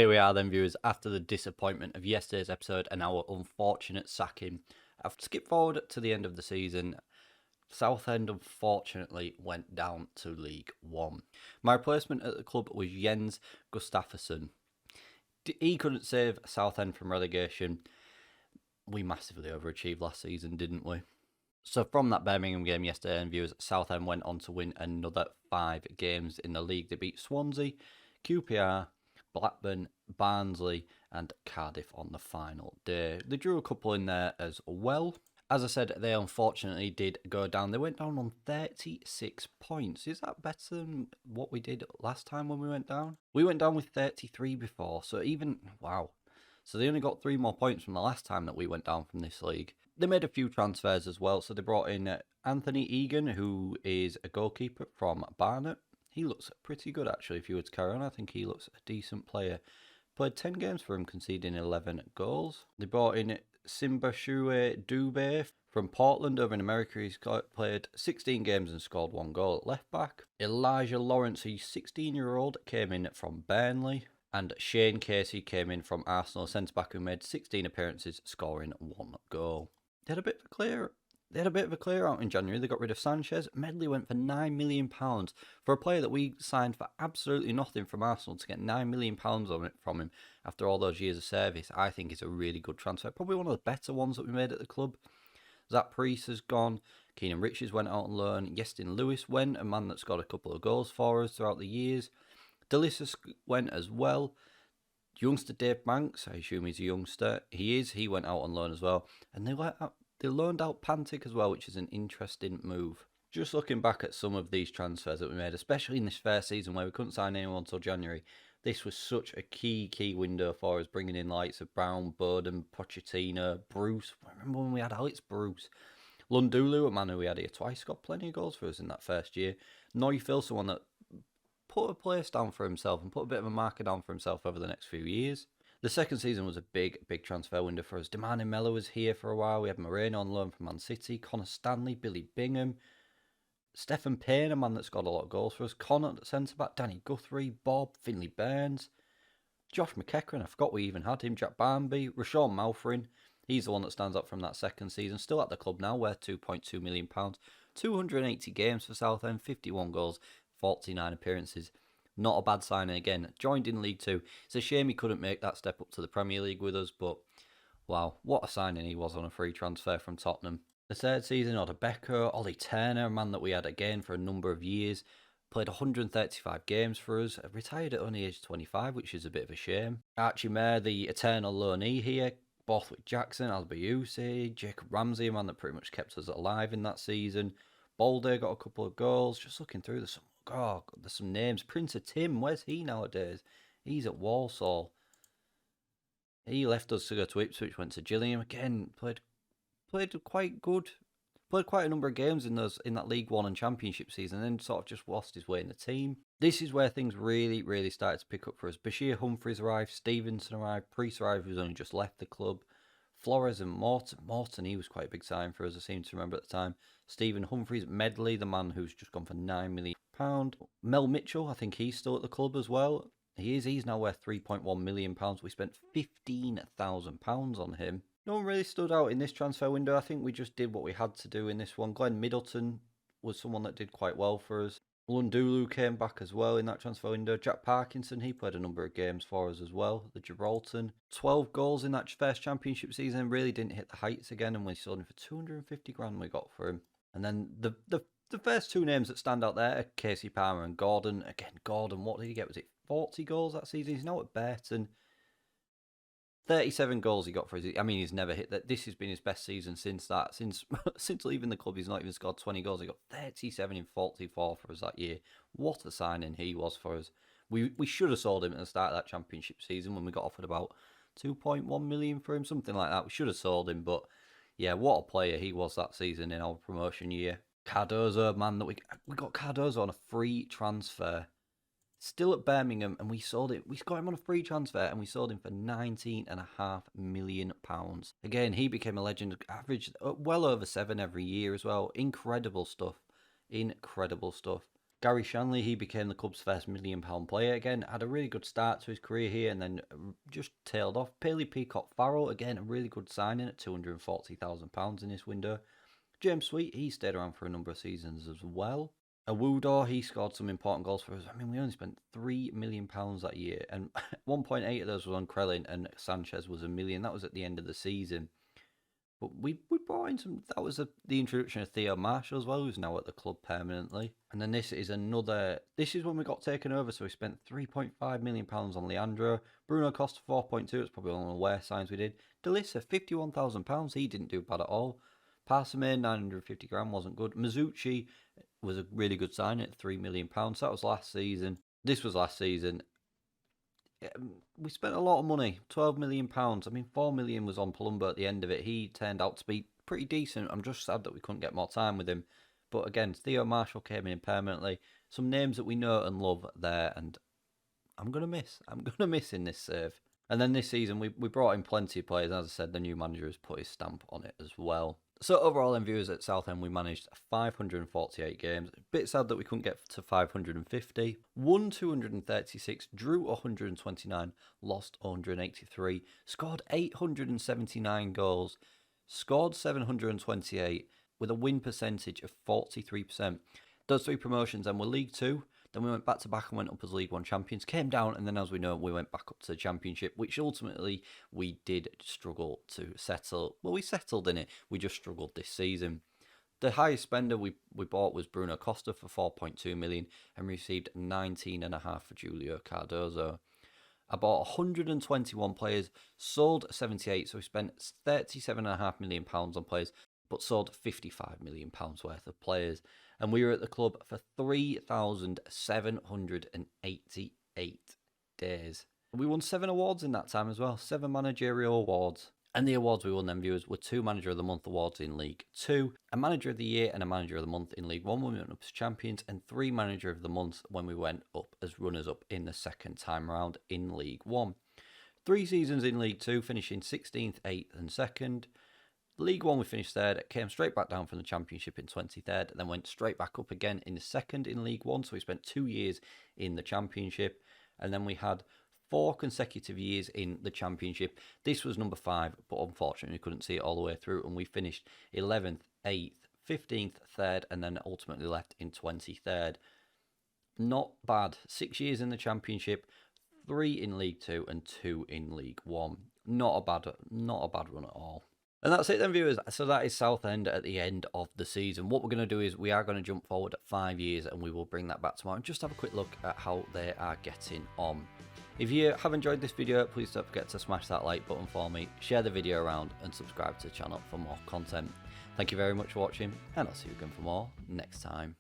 Here we are then, viewers, after the disappointment of yesterday's episode and our unfortunate sacking. I've skipped forward to the end of the season. Southend unfortunately went down to League One. My replacement at the club was Jens Gustafsson. He couldn't save Southend from relegation. We massively overachieved last season, didn't we? So from that Birmingham game yesterday, and viewers, Southend went on to win another 5 games in the league. They beat Swansea, QPR, Blackburn, Barnsley and Cardiff on the final day. They drew a couple in there as well. As I said, they unfortunately did go down. They went down on 36 points. Is that better than what we did last time when we went down? We went down with 33 before, so even, wow. So they only got 3 more points from the last time that we went down from this league. They made a few transfers as well. So they brought in Anthony Egan, who is a goalkeeper from Barnet. He looks pretty good, actually, if you were to carry on. I think he looks a decent player. Played 10 games for him, conceding 11 goals. They brought in Simbashue Dube from Portland over in America. He's played 16 games and scored 1 goal at left back. Elijah Lawrence, a 16-year-old, came in from Burnley. And Shane Casey came in from Arsenal, centre-back who made 16 appearances, scoring 1 goal. They had a bit of a clear out in January. They got rid of Sanchez. Medley went for £9 million for a player that we signed for absolutely nothing from Arsenal. To get £9 million on it from him after all those years of service, I think is a really good transfer. Probably one of the better ones that we made at the club. Zach Priest has gone. Keenan Richards went out on loan. Yestin Lewis went, a man that's got a couple of goals for us throughout the years. Delicious went as well. Youngster Dave Banks, I assume he's a youngster. He is. He went out on loan as well. And they loaned out Pantic as well, which is an interesting move. Just looking back at some of these transfers that we made, especially in this first season where we couldn't sign anyone until January, this was such a key window for us, bringing in lights of Brown, Bowden, Pochettino, Bruce. I remember when we had Alex Bruce. Lundulu, a man who we had here twice, got plenty of goals for us in that first year. Neufeld, someone that put a place down for himself and put a bit of a marker down for himself over the next few years. The second season was a big transfer window for us. Demani Mello was here for a while. We had Moreno on loan from Man City. Connor Stanley, Billy Bingham. Stephen Payne, a man that's got a lot of goals for us. Connor at centre-back. Danny Guthrie. Bob. Finley Burns. Josh McEachran, I forgot we even had him. Jack Barnby. Rashawn Malfrin. He's the one that stands up from that second season. Still at the club now, worth £2.2 million. 280 games for Southend. 51 goals. 49 appearances. Not a bad signing again. Joined in League Two. It's a shame he couldn't make that step up to the Premier League with us, but wow, what a signing he was on a free transfer from Tottenham. The third season, Odebecker, Ollie Turner, a man that we had again for a number of years, played 135 games for us, retired at only age 25, which is a bit of a shame. Archie Mayer, the eternal loanee here, Borthwick Jackson, Albiusi, Jacob Ramsey, a man that pretty much kept us alive in that season. Balder got a couple of goals. Just looking through, there's some names. Prince of Tim, where's he nowadays? He's at Walsall. He left us to go to Ipswich, went to Gillingham again. Played quite good. Played quite a number of games in that League One and Championship season, and then sort of just lost his way in the team. This is where things really started to pick up for us. Bashir Humphries arrived, Stevenson arrived, Priest arrived, who's only just left the club. Flores and Morton, he was quite a big sign for us, I seem to remember at the time. Stephen Humphries, Medley, the man who's just gone for £9 million. Mel Mitchell, I think he's still at the club as well. He is. He's now worth £3.1 million. We spent £15,000 on him. No one really stood out in this transfer window. I think we just did what we had to do in this one. Glenn Middleton was someone that did quite well for us. Lundulu came back as well in that transfer window. Jack Parkinson, he played a number of games for us as well. The Gibraltar, 12 goals in that first championship season. Really didn't hit the heights again, and we sold him for 250 grand we got for him. And then the first 2 names that stand out there are Casey Palmer and Gordon. Again, Gordon, what did he get? Was it 40 goals that season? He's now at Burton. 37 goals he got for his... I mean, he's never hit that. This has been his best season since that. Since leaving the club, he's not even scored 20 goals. He got 37 in 44 for us that year. What a signing he was for us. We should have sold him at the start of that championship season when we got offered about 2.1 million for him, something like that. We should have sold him, but yeah, what a player he was that season in our promotion year. Cardozo, man, that we got Cardozo on a free transfer. Still at Birmingham, and we sold it. We got him on a free transfer, and we sold him for £19.5 million. Again, he became a legend. Averaged well over 7 every year as well. Incredible stuff. Gary Shanley, he became the club's first £1 million player again, had a really good start to his career here and then just tailed off. Paley Peacock Farrell, again, a really good signing at £240,000 in this window. James Sweet, he stayed around for a number of seasons as well. Awudor, he scored some important goals for us. I mean, we only spent £3 million that year, and 1.8 of those was on Krellin, and Sanchez was $1 million. That was at the end of the season. But we brought in some. That was the introduction of Theo Marshall as well, who's now at the club permanently. And then this is another. This is when we got taken over, so we spent £3.5 million on Leandro. Bruno Costa 4.2. It's probably one of the worst signs we did. Delissa £51,000. He didn't do bad at all. Parsame, 950 grand, wasn't good. Mizuchi was a really good sign at £3 million. That was last season. This was last season. We spent a lot of money, £12 million. I mean, £4 million was on Palumbo at the end of it. He turned out to be pretty decent. I'm just sad that we couldn't get more time with him. But again, Theo Marshall came in permanently. Some names that we know and love there, and I'm going to miss in this save. And then this season, we brought in plenty of players. As I said, the new manager has put his stamp on it as well. So overall, in viewers at Southend, we managed 548 games. A bit sad that we couldn't get to 550. Won 236, drew 129, lost 183, scored 879 goals, scored 728 with a win percentage of 43%. Those 3 promotions then were League 2. Then we went back to back and went up as League 1 champions, came down, and then as we know, we went back up to the Championship, which ultimately we did struggle to settle. Well, we settled in it, we just struggled this season. The highest spender we bought was Bruno Costa for 4.2 million and received 19.5 for Julio Cardozo. I bought 121 players, sold 78, so we spent £37.5 million on players, but sold £55 million worth of players. And we were at the club for 3,788 days. We won 7 awards in that time as well, 7 managerial awards. And the awards we won then, viewers, were 2 Manager of the Month awards in League 2, a Manager of the Year and a Manager of the Month in League 1 when we went up as champions, and 3 Manager of the Month when we went up as runners-up in the second time round in League 1. 3 seasons in League 2, finishing 16th, 8th and 2nd. League 1 we finished 3rd, came straight back down from the Championship in 23rd, and then went straight back up again in the 2nd in League 1, so we spent 2 years in the Championship, and then we had 4 consecutive years in the Championship. This was number 5, but unfortunately we couldn't see it all the way through, and we finished 11th, 8th, 15th, 3rd, and then ultimately left in 23rd. Not bad. 6 years in the Championship, 3 in League 2 and 2 in League 1. Not a bad run at all. And that's it then, viewers. So that is Southend at the end of the season. What we're going to do is we are going to jump forward 5 years, and we will bring that back tomorrow and just have a quick look at how they are getting on. If you have enjoyed this video, please don't forget to smash that like button for me, share the video around, and subscribe to the channel for more content. Thank you very much for watching, and I'll see you again for more next time.